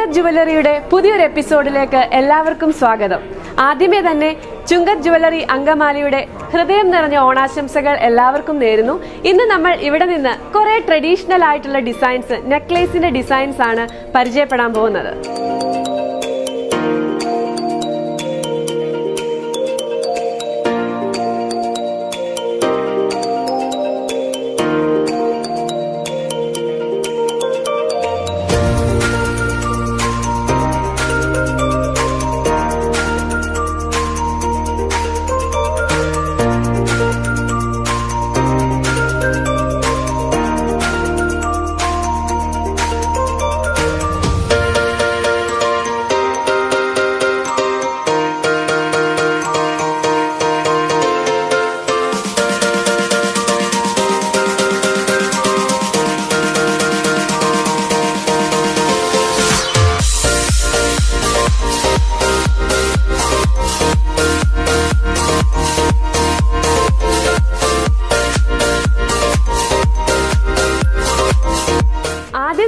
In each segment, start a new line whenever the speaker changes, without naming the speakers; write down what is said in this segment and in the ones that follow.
ചുങ്കത്ത് ജുവലറിയുടെ പുതിയൊരു എപ്പിസോഡിലേക്ക് എല്ലാവർക്കും സ്വാഗതം. ആദ്യമേ തന്നെ ചുങ്കത്ത് ജുവലറി അങ്കമാലിയുടെ ഹൃദയം നിറഞ്ഞ ഓണാശംസകൾ എല്ലാവർക്കും നേരുന്നു. ഇന്ന് നമ്മൾ ഇവിടെ നിന്ന് കുറെ ട്രഡീഷണൽ ആയിട്ടുള്ള ഡിസൈൻസ്, നെക്ലേസിന്റെ ഡിസൈൻസ് ആണ് പരിചയപ്പെടാൻ പോകുന്നത്.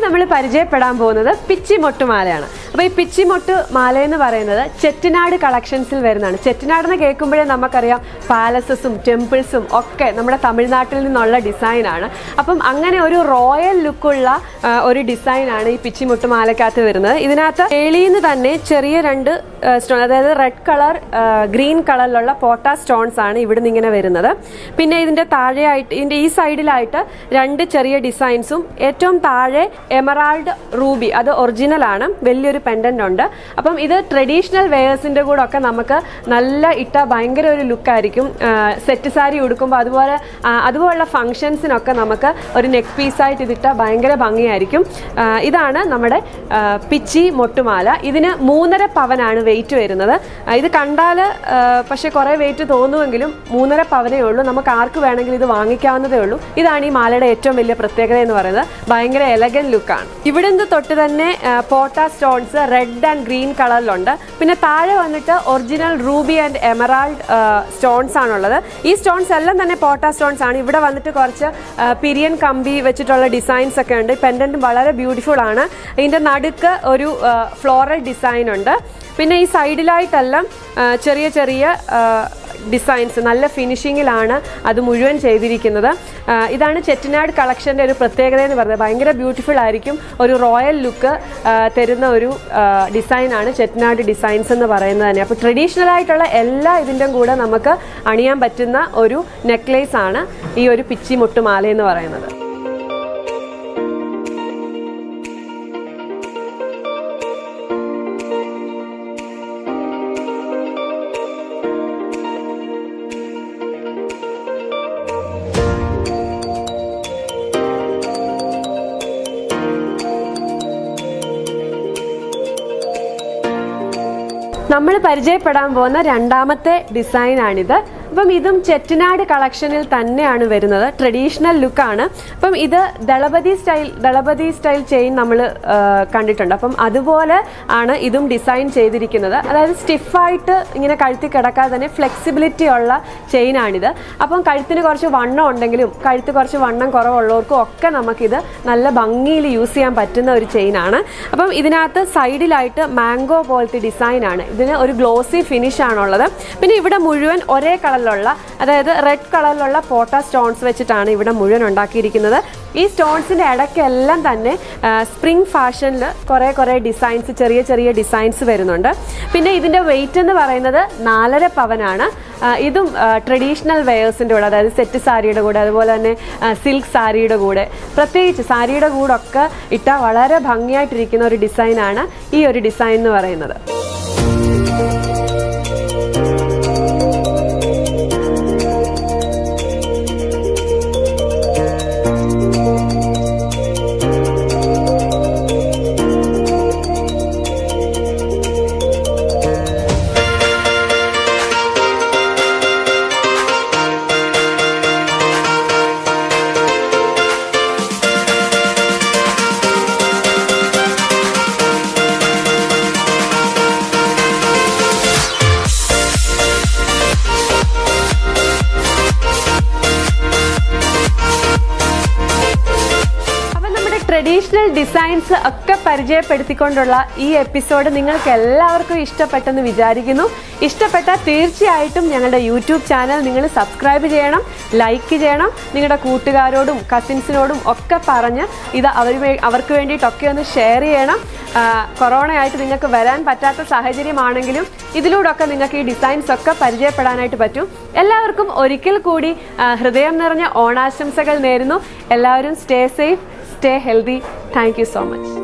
നമ്മൾ പരിചയപ്പെടാൻ പോകുന്നത് പിച്ചിമൊട്ടുമാലയാണ്. അപ്പോൾ ഈ പിച്ചിമൊട്ട് മാല എന്ന് പറയുന്നത് ചെട്ടിനാട് കളക്ഷൻസിൽ വരുന്നതാണ്. ചെട്ടിനാട് എന്ന് കേൾക്കുമ്പോഴേ നമുക്കറിയാം പാലസസും ടെമ്പിൾസും ഒക്കെ നമ്മുടെ തമിഴ്നാട്ടിൽ നിന്നുള്ള ഡിസൈനാണ്. അപ്പം അങ്ങനെ ഒരു റോയൽ ലുക്കുള്ള ഒരു ഡിസൈനാണ് ഈ പിച്ചിമൊട്ട് മാലക്കകത്ത് വരുന്നത്. ഇതിനകത്ത് ഏളിന്ന് തന്നെ ചെറിയ രണ്ട് സ്റ്റോൺ, അതായത് റെഡ് കളർ ഗ്രീൻ കളറിലുള്ള പോട്ട സ്റ്റോൺസ് ആണ് ഇവിടുന്ന് ഇങ്ങനെ വരുന്നത്. പിന്നെ ഇതിൻ്റെ താഴെയായിട്ട്, ഇതിൻ്റെ ഈ സൈഡിലായിട്ട് രണ്ട് ചെറിയ ഡിസൈൻസും, ഏറ്റവും താഴെ എമറാൾഡ് റൂബി, അത് ഒറിജിനൽ ആണ്, വലിയൊരു പെൻഡന്റ് ഉണ്ട്. അപ്പം ഇത് ട്രഡീഷണൽ വെയേഴ്സിൻ്റെ കൂടെ ഒക്കെ നമുക്ക് നല്ല ഇട്ട ഭയങ്കര ഒരു ലുക്കായിരിക്കും. സെറ്റ് സാരി ഉടുക്കുമ്പോൾ അതുപോലുള്ള ഫങ്ഷൻസിനൊക്കെ നമുക്ക് ഒരു നെക്ക് പീസായിട്ട് ഇതിട്ട ഭയങ്കര ഭംഗിയായിരിക്കും. ഇതാണ് നമ്മുടെ പിച്ചി മൊട്ടുമാല. ഇതിന് 3.5 പവനാണ് വെയിറ്റ് വരുന്നത്. ഇത് കണ്ടാൽ പക്ഷേ കുറേ വെയിറ്റ് തോന്നുമെങ്കിലും 3.5 പവനേ ഉള്ളൂ. നമുക്ക് ആർക്ക് വേണമെങ്കിലും ഇത് വാങ്ങിക്കാവുന്നതേ ഉള്ളൂ. ഇതാണ് ഈ മാലയുടെ ഏറ്റവും വലിയ പ്രത്യേകത എന്ന് പറയുന്നത്. ഭയങ്കര എലഗൻ ലുക്കാണ്. ഇവിടുന്ന് തൊട്ട് തന്നെ പോട്ട സ്റ്റോൺസ് റെഡ് ആൻഡ് ഗ്രീൻ കളറിലുണ്ട്. പിന്നെ താഴെ വന്നിട്ട് original Ruby and emerald stones ആണുള്ളത്. ഈ സ്റ്റോൺസ് എല്ലാം തന്നെ പോട്ട സ്റ്റോൺസ് ആണ്. ഇവിടെ വന്നിട്ട് കുറച്ച് പിരിയൻ കമ്പി വെച്ചിട്ടുള്ള ഡിസൈൻസ് ഒക്കെ ഉണ്ട്. പെൻഡന്റ് വളരെ ബ്യൂട്ടിഫുൾ ആണ്. ഇതിൻ്റെ നടുക്ക് ഒരു ഫ്ലോറൽ ഡിസൈൻ ഉണ്ട്. പിന്നെ ഈ സൈഡിലായിട്ടെല്ലാം ചെറിയ ചെറിയ ഡിസൈൻസ്, നല്ല ഫിനിഷിങ്ങിലാണ് അത് മുഴുവൻ ചെയ്തിരിക്കുന്നത്. ഇതാണ് ചെട്ടിനാട് കളക്ഷൻ്റെ ഒരു പ്രത്യേകത എന്ന് പറയുന്നത്. ഭയങ്കര ബ്യൂട്ടിഫുൾ ആയിരിക്കും, ഒരു റോയൽ ലുക്ക് തരുന്ന ഒരു ഡിസൈനാണ് ചെട്ടിനാട് ഡിസൈൻസ് എന്ന് പറയുന്നത് തന്നെ. അപ്പോൾ ട്രഡീഷണൽ ആയിട്ടുള്ള എല്ലാ ഇതിൻ്റെ കൂടെ നമുക്ക് അണിയാൻ പറ്റുന്ന ഒരു നെക്ലേസ് ആണ് ഈ ഒരു പിച്ചി മുട്ടുമാല എന്ന് പറയുന്നത്. നമ്മൾ പരിചയപ്പെടാൻ പോകുന്ന രണ്ടാമത്തെ ഡിസൈനാണിത്. അപ്പം ഇതും ചെട്ടിനാട് കളക്ഷനിൽ തന്നെയാണ് വരുന്നത്. ട്രഡീഷണൽ ലുക്കാണ്. അപ്പം ഇത് ദളപതി സ്റ്റൈൽ ചെയിൻ നമ്മൾ കണ്ടിട്ടുണ്ട്. അപ്പം അതുപോലെ ആണ് ഇതും ഡിസൈൻ ചെയ്തിരിക്കുന്നത്. അതായത് സ്റ്റിഫായിട്ട് ഇങ്ങനെ കഴുത്തിൽ കിടക്കാതെ തന്നെ ഫ്ലെക്സിബിലിറ്റി ഉള്ള ചെയിനാണിത്. അപ്പം കഴുത്തിന് കുറച്ച് വണ്ണം ഉണ്ടെങ്കിലും കഴുത്ത് കുറച്ച് വണ്ണം കുറവുള്ളവർക്കും ഒക്കെ നമുക്കിത് നല്ല ഭംഗിയിൽ യൂസ് ചെയ്യാൻ പറ്റുന്ന ഒരു ചെയിനാണ്. അപ്പം ഇതിനകത്ത് സൈഡിലായിട്ട് മാംഗോ പോലത്തെ ഡിസൈനാണ്. ഇതിന് ഒരു ഗ്ലോസി ഫിനിഷ് ആണുള്ളത്. പിന്നെ ഇവിടെ മുഴുവൻ ഒരേ കളറിലുള്ള, അതായത് റെഡ് കളറിലുള്ള പോട്ട സ്റ്റോൺസ് വെച്ചിട്ടാണ് ഇവിടെ മുഴുവൻ ഉണ്ടാക്കിയിരിക്കുന്നത്. ഈ സ്റ്റോൺസിൻ്റെ ഇടയ്ക്കെല്ലാം തന്നെ സ്പ്രിംഗ് ഫാഷനിൽ കുറേ ഡിസൈൻസ്, ചെറിയ ചെറിയ ഡിസൈൻസ് വരുന്നുണ്ട്. പിന്നെ ഇതിൻ്റെ വെയിറ്റ് എന്ന് പറയുന്നത് 4.5 പവനാണ്. ഇതും ട്രഡീഷണൽ വെയേഴ്സിൻ്റെ കൂടെ, അതായത് സെറ്റ് സാരിയുടെ കൂടെ, അതുപോലെ തന്നെ സിൽക്ക് സാരിയുടെ കൂടെ, പ്രത്യേകിച്ച് സാരിയുടെ കൂടെ ഒക്കെ ഇട്ടാൽ വളരെ ഭംഗിയായിട്ടിരിക്കുന്ന ഒരു ഡിസൈനാണ് ഈ ഒരു ഡിസൈൻ എന്ന് പറയുന്നത്. ട്രഡീഷണൽ ഡിസൈൻസ് ഒക്കെ പരിചയപ്പെടുത്തിക്കൊണ്ടുള്ള ഈ എപ്പിസോഡ് നിങ്ങൾക്ക് എല്ലാവർക്കും ഇഷ്ടപ്പെട്ടെന്ന് വിചാരിക്കുന്നു. ഇഷ്ടപ്പെട്ടാൽ തീർച്ചയായിട്ടും ഞങ്ങളുടെ യൂട്യൂബ് ചാനൽ നിങ്ങൾ സബ്സ്ക്രൈബ് ചെയ്യണം, ലൈക്ക് ചെയ്യണം, നിങ്ങളുടെ കൂട്ടുകാരോടും കസിൻസിനോടും ഒക്കെ പറഞ്ഞ് ഇത് അവർക്ക് വേണ്ടിയിട്ടൊക്കെ ഒന്ന് ഷെയർ ചെയ്യണം. കൊറോണ ആയിട്ട് നിങ്ങൾക്ക് വരാൻ പറ്റാത്ത സാഹചര്യമാണെങ്കിലും ഇതിലൂടെയൊക്കെ നിങ്ങൾക്ക് ഈ ഡിസൈൻസ് ഒക്കെ പരിചയപ്പെടാനായിട്ട് പറ്റും. എല്ലാവർക്കും ഒരിക്കൽ കൂടി ഹൃദയം നിറഞ്ഞ ഓണാശംസകൾ നേരുന്നു. എല്ലാവരും stay safe, stay healthy. Thank you so much.